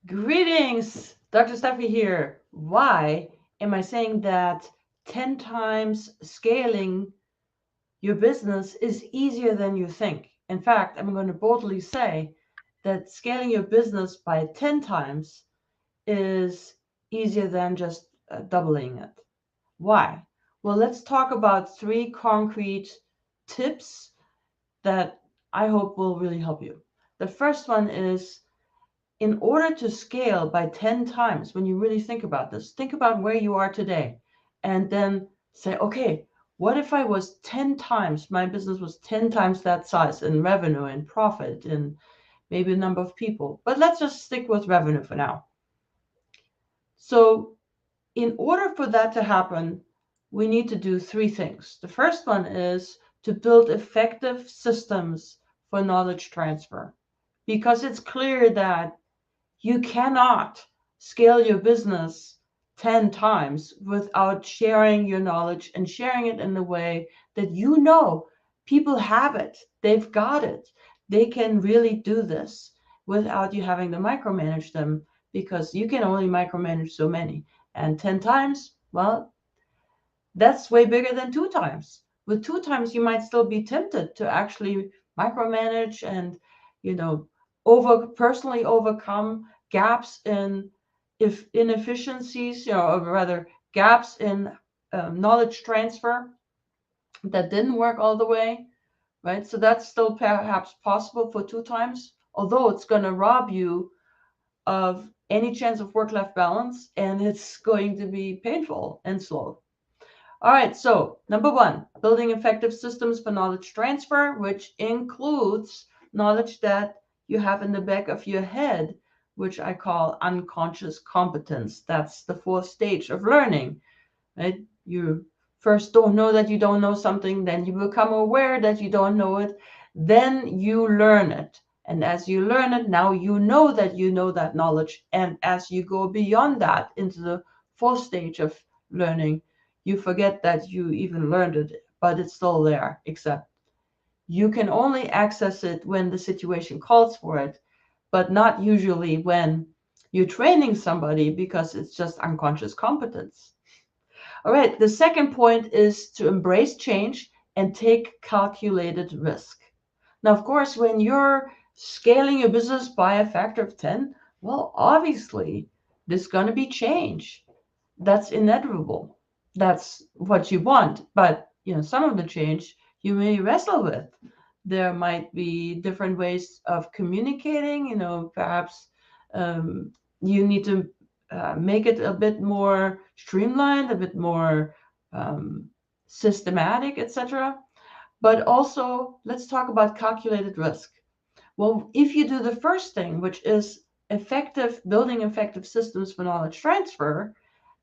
Greetings, Dr. Steffi here. Why am I saying that 10 times scaling your business is easier than you think? In fact, I'm going to boldly say that scaling your business by 10 times is easier than just doubling it. Why? Well, let's talk about three concrete tips that I hope will really help you. The first one is in order to scale by 10 times, when you really think about this, think about where you are today and then say, okay, what if I was 10 times, my business was 10 times that size in revenue and profit and maybe a number of people. But let's just stick with revenue for now. So, in order for that to happen, we need to do three things. The first one is to build effective systems for knowledge transfer because it's clear that you cannot scale your business 10 times without sharing your knowledge and sharing it in a way that you know people have it, they've got it, they can really do this without you having to micromanage them because you can only micromanage so many. And 10 times, well, that's way bigger than two times. With two times, you might still be tempted to actually micromanage and, you know, personally overcome gaps in if inefficiencies, or rather gaps in knowledge transfer that didn't work all the way, right? So that's still perhaps possible for two times, although it's going to rob you of any chance of work-life balance, and it's going to be painful and slow. All right, so number one, building effective systems for knowledge transfer, which includes knowledge that you have in the back of your head, which I call unconscious competence. That's the fourth stage of learning, right? You first don't know that you don't know something, then you become aware that you don't know it, then you learn it. And as you learn it, now you know that knowledge. And as you go beyond that into the fourth stage of learning, you forget that you even learned it, but it's still there, except you can only access it when the situation calls for it, but not usually when you're training somebody because it's just unconscious competence. All right, the second point is to embrace change and take calculated risk. Now, of course, when you're scaling your business by a factor of 10, well, obviously, there's going to be change. That's inevitable. That's what you want. But, some of the change you may wrestle with. There might be different ways of communicating, perhaps you need to make it a bit more streamlined, a bit more um, systematic, etc. But also, let's talk about calculated risk. Well, if you do the first thing, which is building effective systems for knowledge transfer,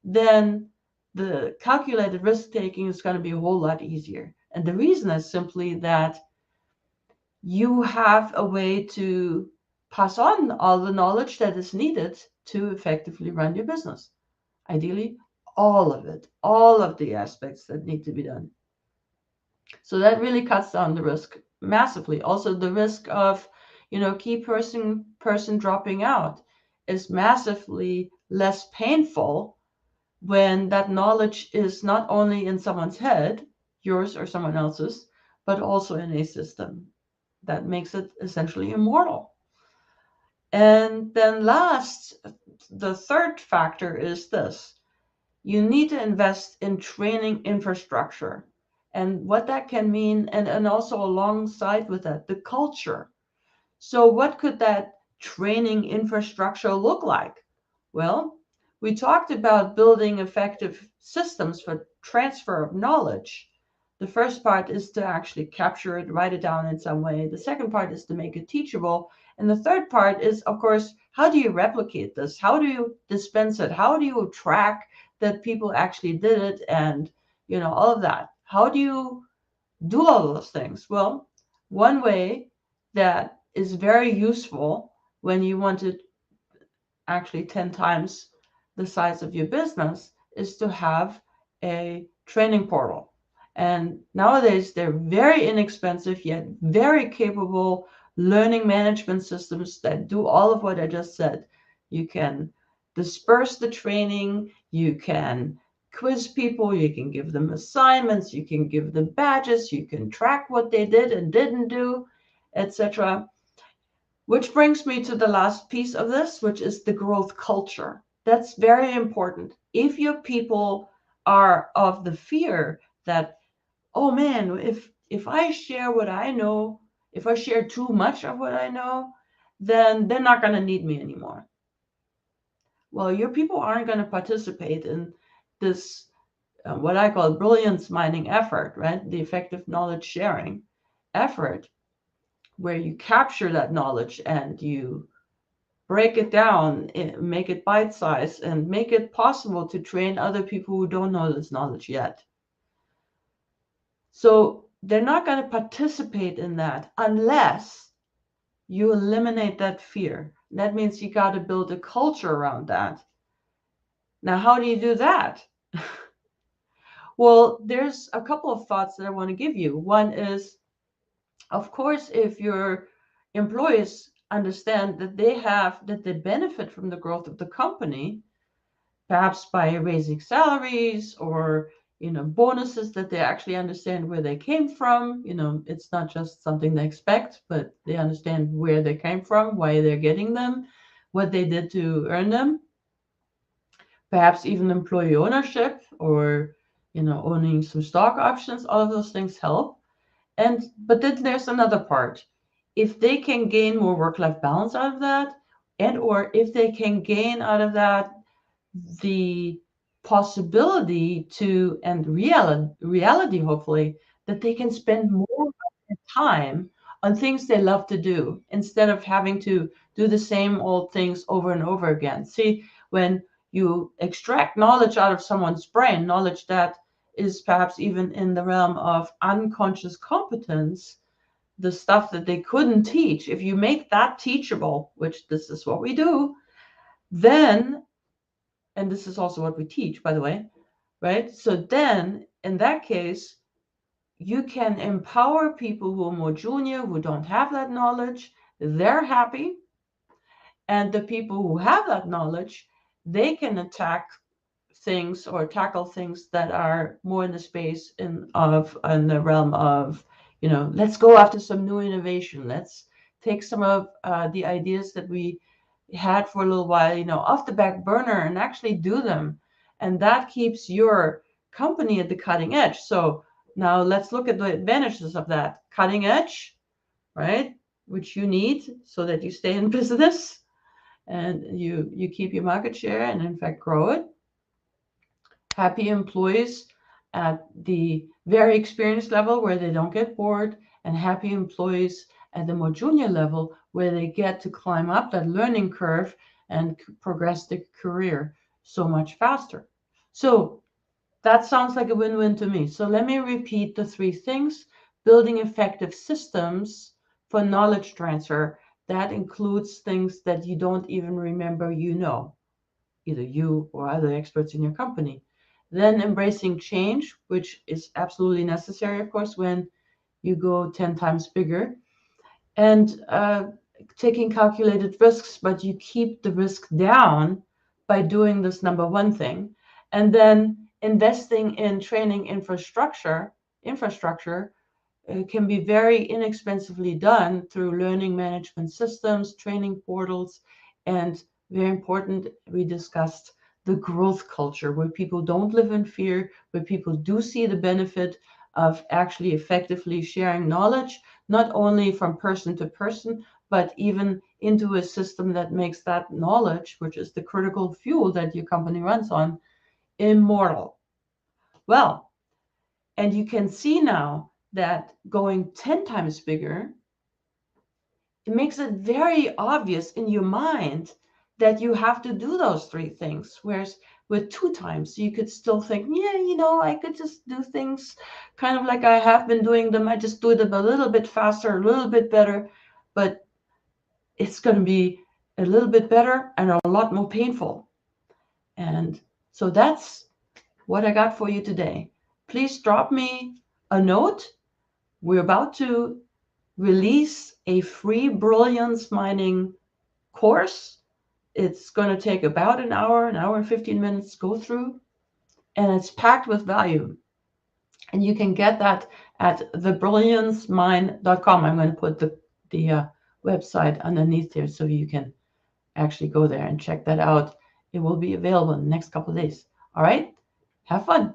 then the calculated risk taking is going to be a whole lot easier. And the reason is simply that you have a way to pass on all the knowledge that is needed to effectively run your business. Ideally, all of it, all of the aspects that need to be done. So that really cuts down the risk massively. Also, the risk of, key person dropping out is massively less painful when that knowledge is not only in someone's head, yours or someone else's, but also in a system that makes it essentially immortal. And then last, the third factor is this. You need to invest in training infrastructure. And what that can mean, and also alongside with that, the culture. So what could that training infrastructure look like? Well, we talked about building effective systems for transfer of knowledge. The first part is to actually capture it, write it down in some way. The second part is to make it teachable. And the third part is, of course, how do you replicate this? How do you dispense it? How do you track that people actually did it and, all of that? How do you do all those things? Well, one way that is very useful when you want to actually 10 times the size of your business is to have a training portal. And nowadays, they're very inexpensive, yet very capable learning management systems that do all of what I just said. You can disperse the training. You can quiz people. You can give them assignments. You can give them badges. You can track what they did and didn't do, etc. Which brings me to the last piece of this, which is the growth culture. That's very important. If your people are of the fear that, oh man, if I share what I know, if I share too much of what I know, then they're not going to need me anymore. Well, your people aren't going to participate in this, what I call brilliance mining effort, right? The effective knowledge sharing effort, where you capture that knowledge and you break it down, make it bite-sized, and make it possible to train other people who don't know this knowledge yet. So they're not going to participate in that unless you eliminate that fear. That means you got to build a culture around that. Now, how do you do that? Well, there's a couple of thoughts that I want to give you. One is, of course, if your employees understand that they benefit from the growth of the company, perhaps by raising salaries or bonuses, that they actually understand where they came from. It's not just something they expect, but they understand where they came from, why they're getting them, what they did to earn them. Perhaps even employee ownership or owning some stock options. All of those things help. But then there's another part. If they can gain more work-life balance out of that, and or if they can gain out of that the possibility to, and reality hopefully, that they can spend more time on things they love to do instead of having to do the same old things over and over again. See, when you extract knowledge out of someone's brain, knowledge that is perhaps even in the realm of unconscious competence, the stuff that they couldn't teach, if you make that teachable, which this is what we do, then, and this is also what we teach, by the way, right? So then, in that case, you can empower people who are more junior, who don't have that knowledge. They're happy. And the people who have that knowledge, they can attack things or tackle things that are more in the space in the realm of, let's go after some new innovation. Let's take some of the ideas that we had for a little while, off the back burner and actually do them. And that keeps your company at the cutting edge. So now let's look at the advantages of that. Cutting edge, right? Which you need so that you stay in business and you keep your market share and in fact grow it. Happy employees at the very experienced level where they don't get bored, and happy employees at the more junior level where they get to climb up that learning curve and progress their career so much faster. So that sounds like a win-win to me. So let me repeat the three things. Building effective systems for knowledge transfer. That includes things that you don't even remember either you or other experts in your company. Then embracing change, which is absolutely necessary, of course, when you go 10 times bigger. And taking calculated risks, but you keep the risk down by doing this number one thing. And then investing in training infrastructure can be very inexpensively done through learning management systems, training portals, and very important, we discussed the growth culture where people don't live in fear, where people do see the benefit of actually effectively sharing knowledge, not only from person to person, but even into a system that makes that knowledge, which is the critical fuel that your company runs on, immortal. Well, and you can see now that going 10 times bigger, it makes it very obvious in your mind that you have to do those three things. Whereas with 2 times, you could still think, yeah, I could just do things kind of like I have been doing them. I just do them a little bit faster, a little bit better, but it's going to be a little bit better and a lot more painful. And so that's what I got for you today. Please drop me a note. We're about to release a free Brilliance mining course It's going to take about an hour and 15 minutes to go through, and it's packed with value. And you can get that at thebrilliancemind.com. I'm going to put the website underneath there so you can actually go there and check that out. It will be available in the next couple of days. All right, have fun.